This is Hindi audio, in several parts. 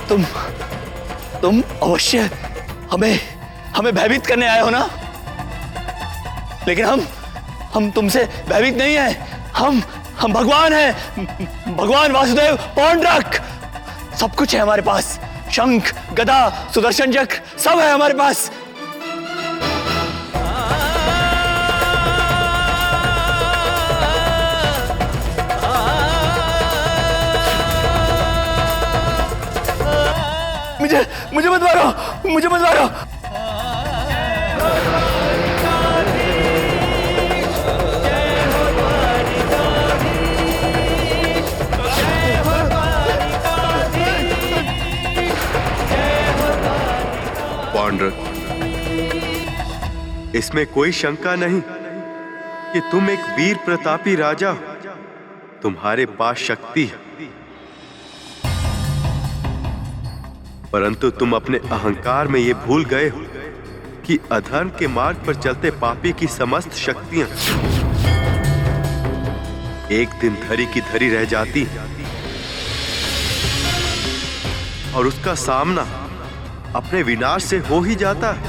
तुम अवश्य हमें भयभीत करने आए हो ना? लेकिन हम तुमसे भयभीत नहीं है। हम भगवान हैं, भगवान वासुदेव पौंड्रक। सब कुछ है हमारे पास, शंख, गदा, सुदर्शन चक्र, सब है हमारे पास। मुझे मत मारो, मुझे मत मारो। पौंड्रक, इसमें कोई शंका नहीं कि तुम एक वीर प्रतापी राजा हो। तुम्हारे पास शक्ति है, परंतु तुम अपने अहंकार में यह भूल गए हो कि अधर्म के मार्ग पर चलते पापी की समस्त शक्तियां एक दिन धरी की धरी रह जाती और उसका सामना अपने विनाश से हो ही जाता है।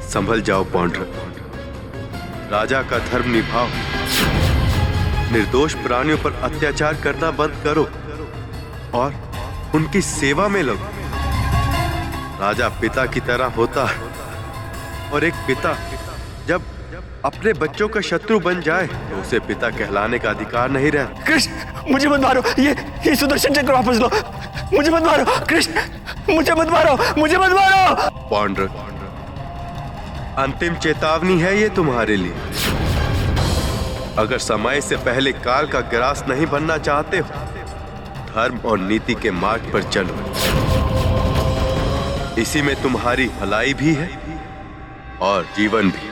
संभल जाओ पौंड्रक, राजा का धर्म निभाओ, निर्दोष प्राणियों पर अत्याचार करना बंद करो और उनकी सेवा में लगो। राजा पिता की तरह होता है और एक पिता जब अपने बच्चों का शत्रु बन जाए तो उसे पिता कहलाने का अधिकार नहीं रहता। कृष्ण, मुझे मत मारो, ये सुदर्शन चक्र वापस लो। मुझे मत मारो कृष्ण, मुझे मत मारो, मुझे मत मारो। पौंड्रक, अंतिम चेतावनी है ये तुम्हारे लिए। अगर समय से पहले काल का ग्रास नहीं बनना चाहते हो, धर्म और नीति के मार्ग पर चलो। इसी में तुम्हारी भलाई भी है और जीवन भी।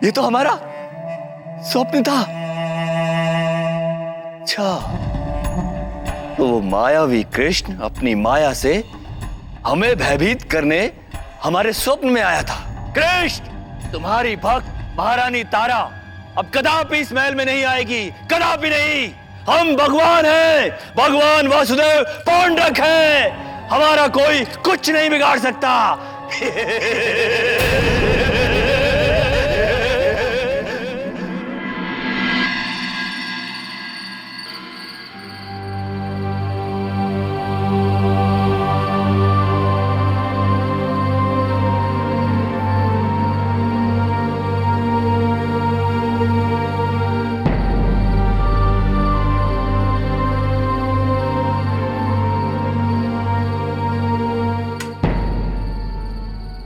ये तो हमारा स्वप्न था। अच्छा, तो वो मायावी कृष्ण अपनी माया से हमें भयभीत करने हमारे स्वप्न में आया था। कृष्ण, तुम्हारी भक्त महारानी तारा अब कदापि इस महल में नहीं आएगी, कदापि नहीं। हम भगवान हैं, भगवान वासुदेव पौंड्रक हैं। हमारा कोई कुछ नहीं बिगाड़ सकता।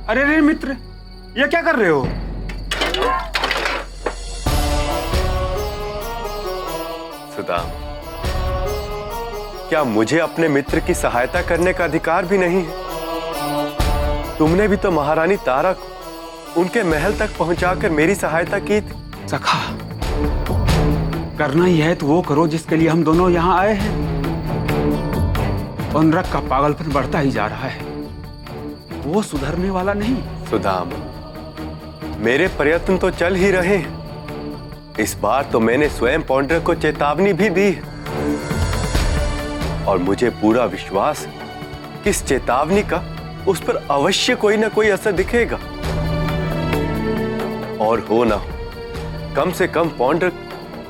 अरे रे मित्र, ये क्या कर रहे हो? सुदाम, क्या मुझे अपने मित्र की सहायता करने का अधिकार भी नहीं है? तुमने भी तो महारानी तारा को उनके महल तक पहुंचाकर मेरी सहायता की थी। सखा, करना ही है तो वो करो जिसके लिए हम दोनों यहाँ आए हैं। पौंड्रक का पागलपन बढ़ता ही जा रहा है, वो सुधरने वाला नहीं। सुदाम, मेरे प्रयत्न तो चल ही रहे हैं। इस बार तो मैंने स्वयं पौंड्रक को चेतावनी भी दी और मुझे पूरा विश्वास है कि इस चेतावनी का उस पर अवश्य कोई ना कोई असर दिखेगा। और हो ना हो, कम से कम पौंड्रक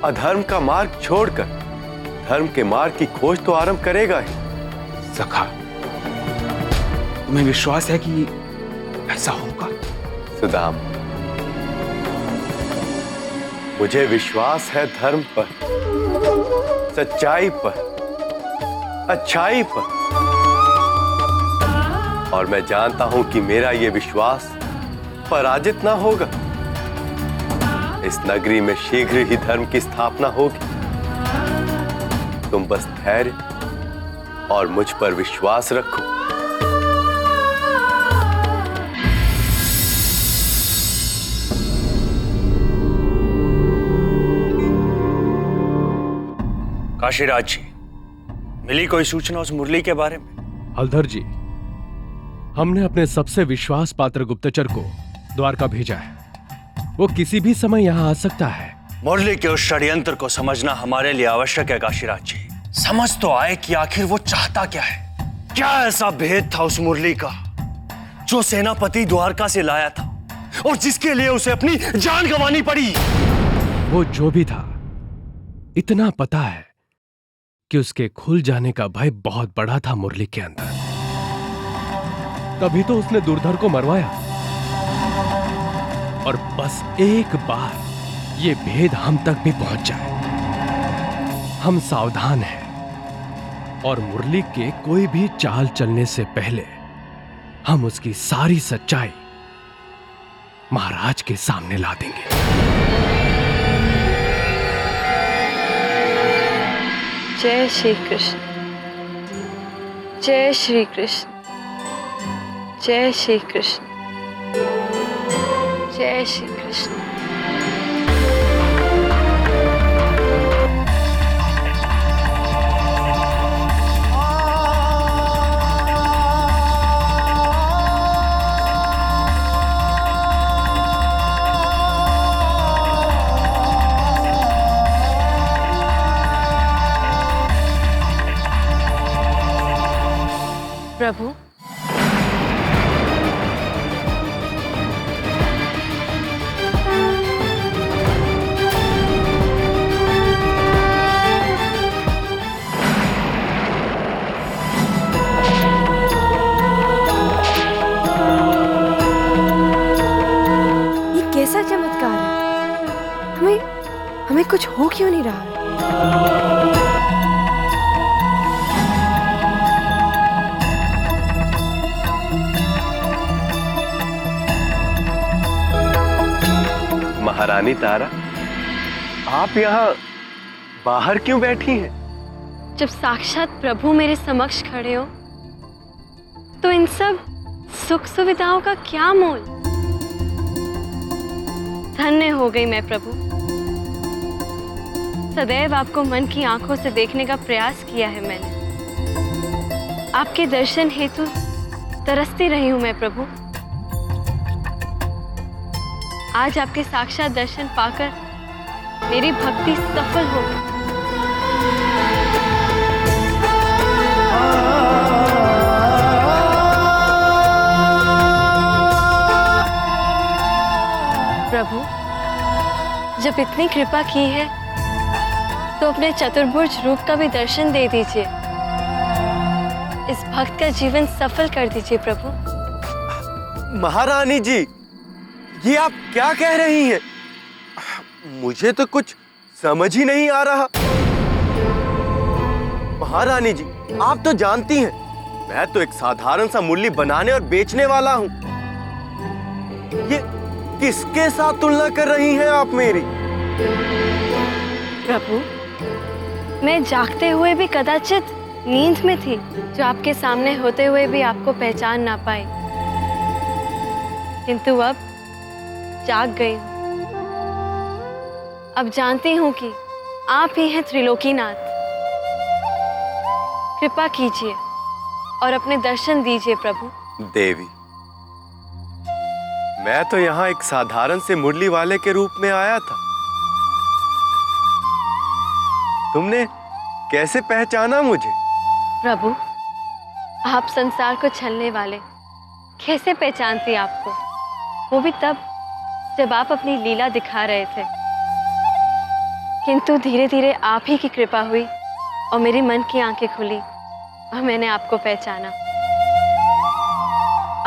अधर्म का मार्ग छोड़कर धर्म के मार्ग की खोज तो आरंभ करेगा ही। सखा, तुम्हें विश्वास है कि ऐसा होगा? सुदाम, मुझे विश्वास है धर्म पर, सच्चाई पर, अच्छाई पर, और मैं जानता हूं कि मेरा यह विश्वास पराजित ना होगा। इस नगरी में शीघ्र ही धर्म की स्थापना होगी। तुम बस धैर्य और मुझ पर विश्वास रखो। काशीराज जी, मिली कोई सूचना उस मुरली के बारे में? हलधर जी, हमने अपने सबसे विश्वास पात्र गुप्तचर को द्वारका भेजा है। वो किसी भी समय यहाँ आ सकता है। मुरली के उस षड्यंत्र को समझना हमारे लिए आवश्यक है काशीराज जी। समझ तो आए कि आखिर वो चाहता क्या है। क्या ऐसा भेद था उस मुरली का जो सेनापति द्वारका से लाया था और जिसके लिए उसे अपनी जान गंवानी पड़ी? वो जो भी था, इतना पता है कि उसके खुल जाने का भय बहुत बड़ा था मुरली के अंदर। तभी तो उसने दुर्धर को मरवाया। और बस एक बार ये भेद हम तक भी पहुंच जाए। हम सावधान हैं और मुरली के कोई भी चाल चलने से पहले हम उसकी सारी सच्चाई महाराज के सामने ला देंगे। जय श्री कृष्ण, जय श्री कृष्ण, जय श्री कृष्ण, जय श्री कृष्ण। प्रभु, ये कैसा चमत्कार है? हमें कुछ हो क्यों नहीं रहा है? महारानी तारा, आप यहाँ बाहर क्यों बैठी हैं? जब साक्षात प्रभु मेरे समक्ष खड़े हो तो इन सब सुख सुविधाओं का क्या मोल? धन्य हो गई मैं प्रभु। सदैव आपको मन की आंखों से देखने का प्रयास किया है मैंने। आपके दर्शन हेतु तरसती रही हूं मैं प्रभु। आज आपके साक्षात दर्शन पाकर मेरी भक्ति सफल हो गई। प्रभु, जब इतनी कृपा की है तो अपने चतुर्भुज रूप का भी दर्शन दे दीजिए। इस भक्त का जीवन सफल कर दीजिए प्रभु। महारानी जी, ये आप क्या कह रही हैं? मुझे तो कुछ समझ ही नहीं आ रहा। महारानी जी, आप तो जानती हैं, मैं तो एक साधारण सा मुरली बनाने और बेचने वाला हूं। ये किसके साथ तुलना कर रही हैं आप मेरी? प्रभु, मैं जागते हुए भी कदाचित नींद में थी, जो आपके सामने होते हुए भी आपको पहचान ना पाई, किंतु अब जाग गई हूं। अब जानती हूं कि आप ही हैं त्रिलोकीनाथ। कृपा कीजिए और अपने दर्शन दीजिए प्रभु। देवी, मैं तो यहाँ एक साधारण से मुरली वाले के रूप में आया था। तुमने कैसे पहचाना मुझे? प्रभु, आप संसार को छलने वाले, कैसे पहचानती आपको? वो भी तब जब आप अपनी लीला दिखा रहे थे। किंतु धीरे धीरे आप ही की कृपा हुई और मेरी मन की आंखें खुली और मैंने आपको पहचाना।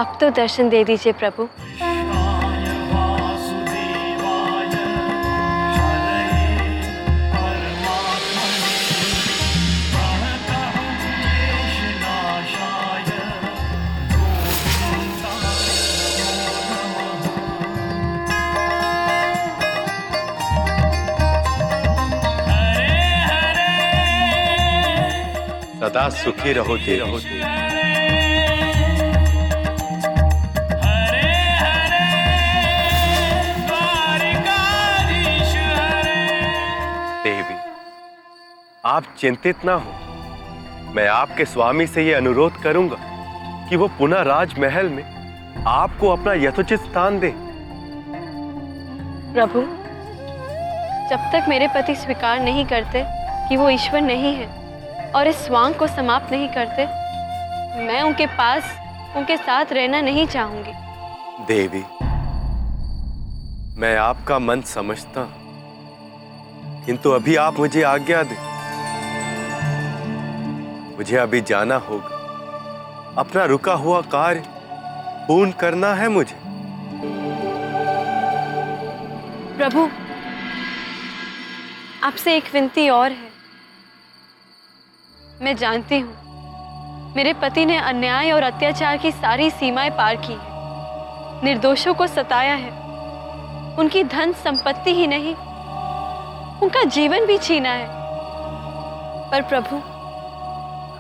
अब तो दर्शन दे दीजिए प्रभु। सदा सुखी रहो देवी। देवी, आप चिंतित ना हो। मैं आपके स्वामी से यह अनुरोध करूंगा कि वो पुनः राजमहल में आपको अपना यथोचित स्थान दे। प्रभु, जब तक मेरे पति स्वीकार नहीं करते कि वो ईश्वर नहीं है और इस स्वांग को समाप्त नहीं करते, मैं उनके पास उनके साथ रहना नहीं चाहूंगी। देवी, मैं आपका मन समझता हूं, किंतु अभी आप मुझे आज्ञा दें। मुझे अभी जाना होगा, अपना रुका हुआ कार्य पूर्ण करना है मुझे। प्रभु, आपसे एक विनती और है। मैं जानती हूं मेरे पति ने अन्याय और अत्याचार की सारी सीमाएं पार की है, निर्दोषों को सताया है, उनकी धन संपत्ति ही नहीं उनका जीवन भी छीना है। पर प्रभु,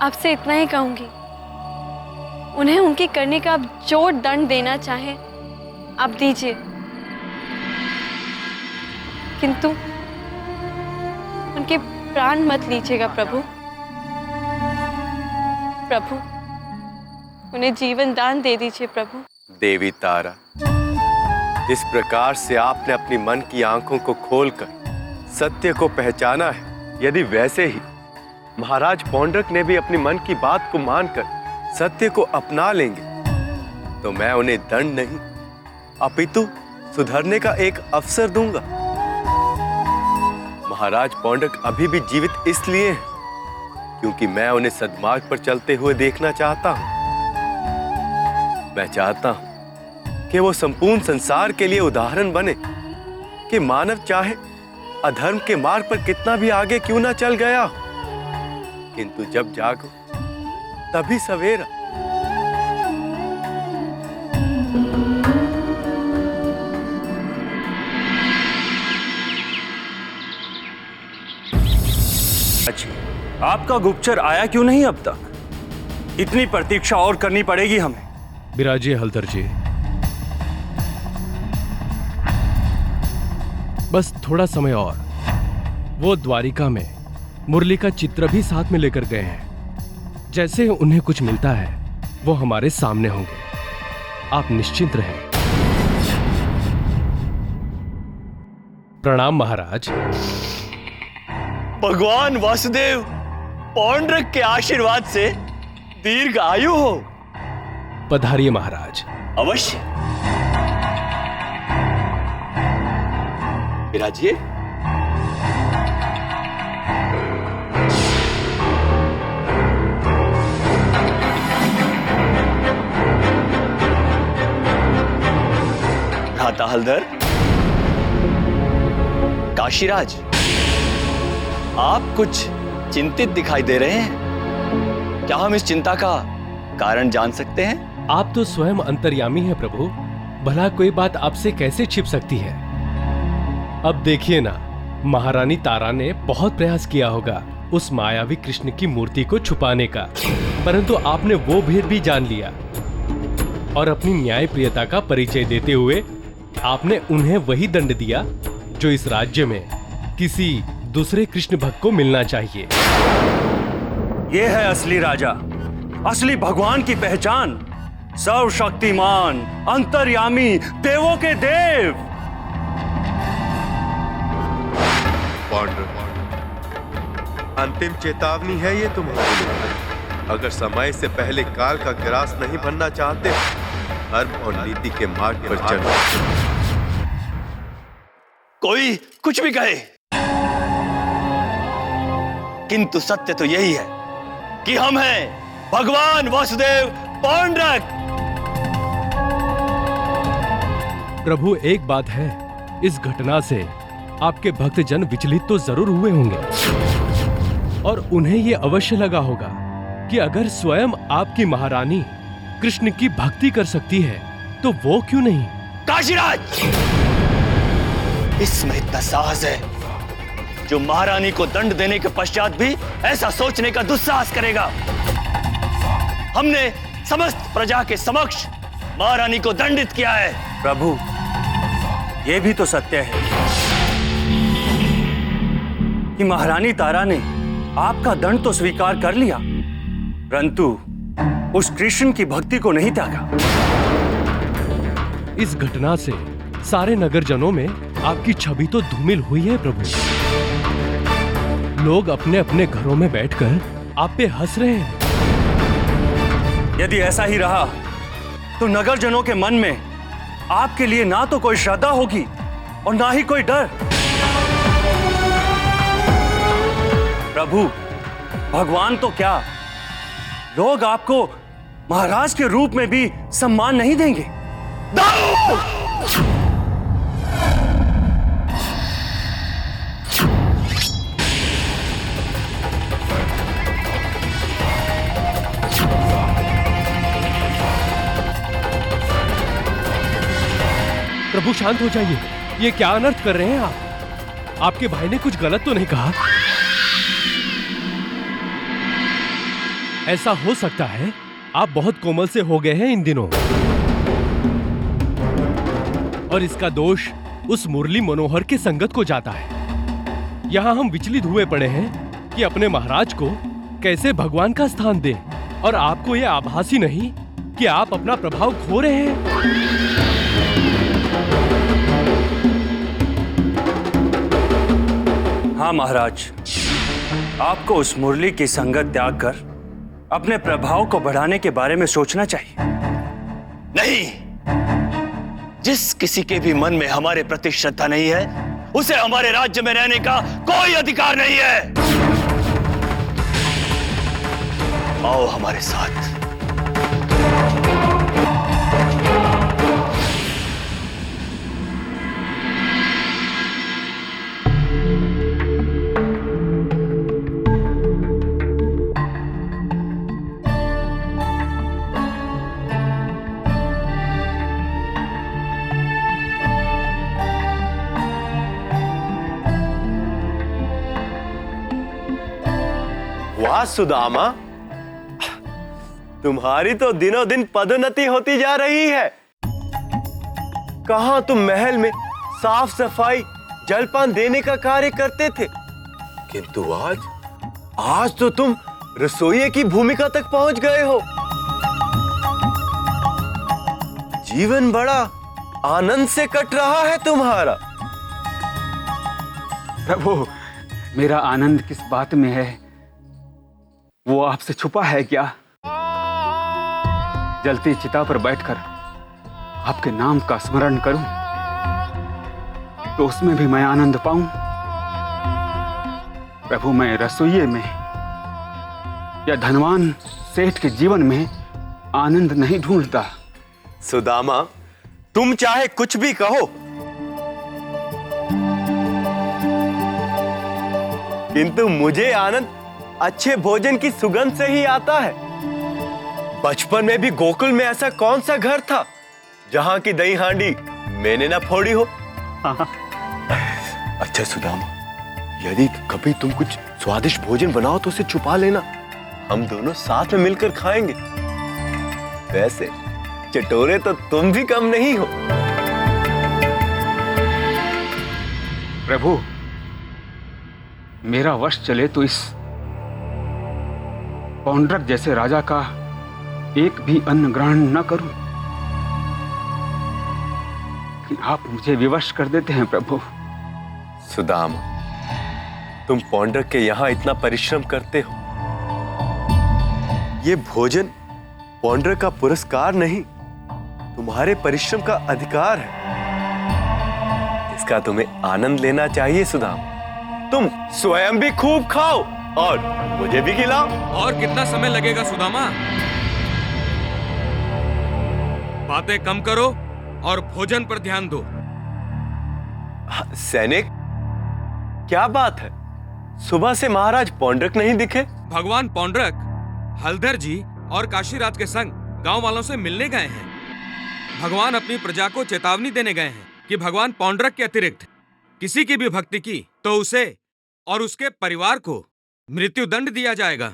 आपसे इतना ही कहूंगी, उन्हें उनके करने का आप जो दंड देना चाहें आप दीजिए, किंतु उनके प्राण मत लीजिएगा प्रभु। प्रभु, उन्हें जीवन दान दे दीजिए प्रभु। देवी तारा, जिस प्रकार से आपने अपनी मन की आंखों को खोलकर सत्य को पहचाना है, यदि वैसे ही महाराज पौंड्रक ने भी अपनी मन की बात को मानकर सत्य को अपना लेंगे, तो मैं उन्हें दंड नहीं अपितु सुधरने का एक अवसर दूंगा। महाराज पौंड्रक अभी भी जीवित इसलिए हैं क्योंकि मैं उन्हें सद्मार्ग पर चलते हुए देखना चाहता हूं। मैं चाहता हूं कि वो संपूर्ण संसार के लिए उदाहरण बने कि मानव चाहे अधर्म के मार्ग पर कितना भी आगे क्यों ना चल गया हो, किंतु जब जागो तभी सवेरा। आपका गुप्तचर आया क्यों नहीं अब तक? इतनी प्रतीक्षा और करनी पड़ेगी हमें। विराजिए हल्दर जी, बस थोड़ा समय और। वो द्वारिका में मुरली का चित्र भी साथ में लेकर गए हैं। जैसे उन्हें कुछ मिलता है वो हमारे सामने होंगे, आप निश्चिंत रहें। प्रणाम महाराज। भगवान वासुदेव पौंड्रक के आशीर्वाद से दीर्घ आयु हो। पधारिए महाराज। अवश्य। विराजिए। भ्राता हल्दर, काशीराज, आप कुछ चिंतित दिखाई दे रहे हैं। क्या हम इस चिंता का कारण जान सकते हैं? आप तो स्वयं अंतर्यामी हैं प्रभु, भला कोई बात आपसे कैसे छिप सकती है। अब देखिए ना, महारानी तारा ने बहुत प्रयास किया होगा उस मायावी कृष्ण की मूर्ति को छुपाने का, परंतु आपने वो भेद भी जान लिया और अपनी न्यायप्रियता का परिचय देते हुए आपने उन्हें वही दंड दिया जो इस राज्य में किसी दूसरे कृष्ण भक्त को मिलना चाहिए। ये है असली राजा, असली भगवान की पहचान, सर्वशक्तिमान, अंतर्यामी, देवों के देव। अंतिम चेतावनी है ये तुम्हारे लिए। अगर समय से पहले काल का ग्रास नहीं बनना चाहते, धर्म और नीति के मार्ग पर चलो। कोई कुछ भी कहे, किंतु सत्य तो यही है कि हम हैं भगवान वासुदेव पौंड्रक। प्रभु, एक बात है, इस घटना से आपके भक्तजन विचलित तो जरूर हुए होंगे और उन्हें यह अवश्य लगा होगा कि अगर स्वयं आपकी महारानी कृष्ण की भक्ति कर सकती है तो वो क्यों नहीं। काशीराज, इसमें इतना साहस है जो महारानी को दंड देने के पश्चात भी ऐसा सोचने का दुस्साहस करेगा। हमने समस्त प्रजा के समक्ष महारानी को दंडित किया है। प्रभु, यह भी तो सत्य है कि महारानी तारा ने आपका दंड तो स्वीकार कर लिया, परंतु उस कृष्ण की भक्ति को नहीं त्यागा। इस घटना से सारे नगरजनों में आपकी छवि तो धूमिल हुई है प्रभु। लोग अपने अपने घरों में बैठकर आप पे हंस रहे हैं। यदि ऐसा ही रहा तो नगरजनों के मन में आपके लिए ना तो कोई श्रद्धा होगी और ना ही कोई डर। प्रभु, भगवान तो क्या, लोग आपको महाराज के रूप में भी सम्मान नहीं देंगे। प्रभु शांत हो जाइए, ये क्या अनर्थ कर रहे हैं आप? आपके भाई ने कुछ गलत तो नहीं कहा? ऐसा हो सकता है आप बहुत कोमल से हो गए हैं इन दिनों, और इसका दोष उस मुरली मनोहर के संगत को जाता है। यहां हम विचलित हुए पड़े हैं कि अपने महाराज को कैसे भगवान का स्थान दें, और आपको यह आभास ही नहीं कि आप अपना प्रभाव खो रहे हैं। हाँ महाराज, आपको उस मुरली की संगत त्याग कर अपने प्रभाव को बढ़ाने के बारे में सोचना चाहिए। नहीं, जिस किसी के भी मन में हमारे प्रति श्रद्धा नहीं है, उसे हमारे राज्य में रहने का कोई अधिकार नहीं है। आओ हमारे साथ। वाह सुदामा, तुम्हारी तो दिनों दिन पदोन्नति होती जा रही है। कहां तुम महल में साफ सफाई जलपान देने का कार्य करते थे, किंतु आज तो तुम रसोइये की भूमिका तक पहुंच गए हो। जीवन बड़ा आनंद से कट रहा है तुम्हारा। प्रभु, मेरा आनंद किस बात में है वो आपसे छुपा है क्या? जलती चिता पर बैठकर आपके नाम का स्मरण करूं तो उसमें भी मैं आनंद पाऊं। प्रभु, मैं रसोइये में या धनवान सेठ के जीवन में आनंद नहीं ढूंढता। सुदामा, तुम चाहे कुछ भी कहो, किंतु मुझे आनंद अच्छे भोजन की सुगंध से ही आता है। बचपन में भी गोकुल में ऐसा कौन सा घर था जहां की दही हांडी मैंने ना फोड़ी हो। अच्छा सुदामा, यदि कभी तुम कुछ स्वादिष्ट भोजन बनाओ तो उसे छुपा लेना, हम दोनों साथ में मिलकर खाएंगे। वैसे चटोरे तो तुम भी कम नहीं हो। प्रभु, मेरा वश चले तो इस पौंड्रक जैसे राजा का एक भी अन्न ग्रहण न करूं, लेकिन आप मुझे विवश कर देते हैं प्रभु। सुदामा, तुम पौंड्रक के यहां इतना परिश्रम करते हो, ये भोजन पौंड्रक का पुरस्कार नहीं, तुम्हारे परिश्रम का अधिकार है। इसका तुम्हें आनंद लेना चाहिए सुदामा। तुम स्वयं भी खूब खाओ और मुझे भी खिलाओ। और कितना समय लगेगा सुदामा? बातें कम करो और भोजन पर ध्यान दो। सैनिक, क्या बात है? सुबह से महाराज पौंड्रक नहीं दिखे। भगवान पौंड्रक हलधर जी और काशीराज के संग गांव वालों से मिलने गए हैं। भगवान अपनी प्रजा को चेतावनी देने गए हैं कि भगवान पौंड्रक के अतिरिक्त किसी की भी भक्ति की तो उसे और उसके परिवार को मृत्युदंड दिया जाएगा।